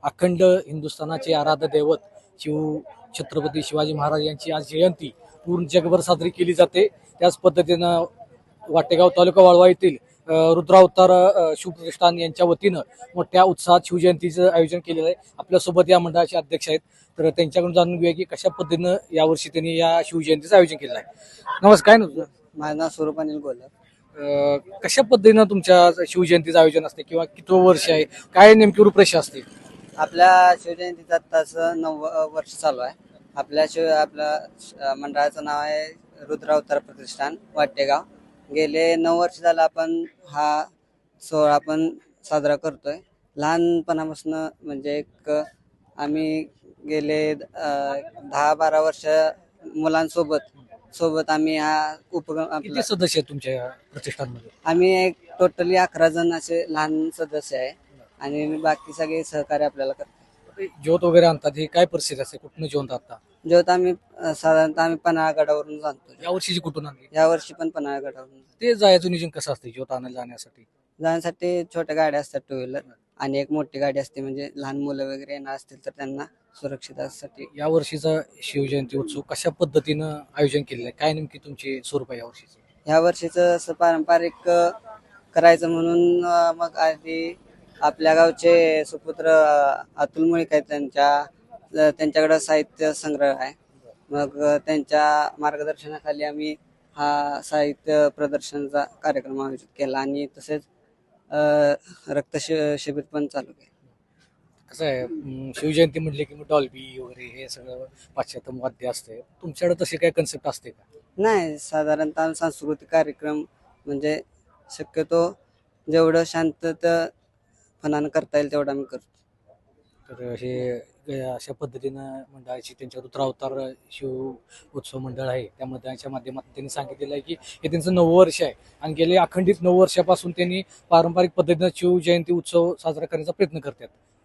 अखंड हिंदुस्थानाचे आराध्य दैवत शिव छत्रपती शिवाजी महाराज यांची आज जयंती पूर्ण जगभर साजरी केली जाते। त्याच पद्धतीनं वाटेगाव तालुका वाळवा येथील रुद्रावतार शिवप्रतिष्ठान यांच्या वतीनं मोठ्या उत्साहात शिवजयंतीचं आयोजन केलेलं आहे। आपल्यासोबत या मंडळाचे अध्यक्ष आहेत, तर त्यांच्याकडून जाणून घेऊया की कशा पद्धतीनं यावर्षी त्यांनी या शिवजयंतीचं आयोजन केलेलं आहे। नमस्कार, माझं नाव स्वरूप अनिल गोलर. कशा पद्धतीनं तुमच्या शिवजयंतीचं आयोजन असते किंवा किती वर्ष आहे, काय नेमकी रूपरेषा असते? आपल्या शिवजयंतीचं आत्ताचं 9 वर्ष चालू आहे. आपल्या मंडळाचं नाव आहे रुद्रावतार प्रतिष्ठान वाटेगाव. गेले 9 वर्ष झालं आपण हा सोहळा आपण साजरा करतोय. लहानपणापासून म्हणजे आम्ही गेले 10-12 वर्ष मुलांसोबत आम्ही हा उपक्रम किती सदस्य आहेत तुमच्या प्रतिष्ठानमध्ये? आम्ही एक टोटली 11 जण असे लहान सदस्य आहे आणि बाकी सगळे सहकार्य आपल्याला करतात. ज्योत वगैरे आणतात, हे काय परिस्थिती असते? कुठून ज्योत आणतात? ज्योत आम्ही साधारणतः आम्ही पन्हाळगडावरून जाणतो. या वर्षीची कुठून आणली? या वर्षी पण पन्हाळगडावरून ते जायचं नियोजन कसं असते ज्योत आणायला जाण्यासाठी? जाण्यासाठी छोट्या गाड्या असतात, 2 व्हीलर, आणि एक मोठी गाडी असते, म्हणजे लहान मुलं वगैरे येणार असतील तर त्यांना सुरक्षिततेसाठी. या वर्षीचा शिवजयंती उत्सव कशा पद्धतीनं आयोजन केलेलं आहे? काय नेमकी तुमची स्वरूप आहे या वर्षीचं? ह्या वर्षीचं असं पारंपरिक करायचं म्हणून मग आधी आपल्या गावचे सुपुत्र अतुल मुळीक आहेत, त्यांच्याकडे साहित्य संग्रह आहे. मग त्यांच्या मार्गदर्शनाखाली आम्ही हा साहित्य प्रदर्शनाचा कार्यक्रम आयोजित केला आणि तसेच रक्त शिबिर पण चालू केलं. कसं आहे, शिवजयंती म्हटले की मग डॉल्बी वगैरे हे सगळं पाश्चात्य वाद्य असते, तुमच्याकडे तशी काय कन्सेप्ट असते का? नाही, साधारणतः सांस्कृतिक कार्यक्रम म्हणजे शक्यतो जेवढं शांततापणानं करता येईल तेवढं आम्ही करतो. तर हे अशा पद्धतीनं मंडळाची त्यांच्या रुद्रावतार शिव उत्सव मंडळ आहे, त्या मंडळाच्या माध्यमातून त्यांनी सांगितलेलं आहे की हे त्यांचं 9वं वर्ष आहे आणि गेले अखंडित 9 वर्षापासून त्यांनी पारंपरिक पद्धतीनं शिवजयंती उत्सव साजरा करण्याचा प्रयत्न करतात.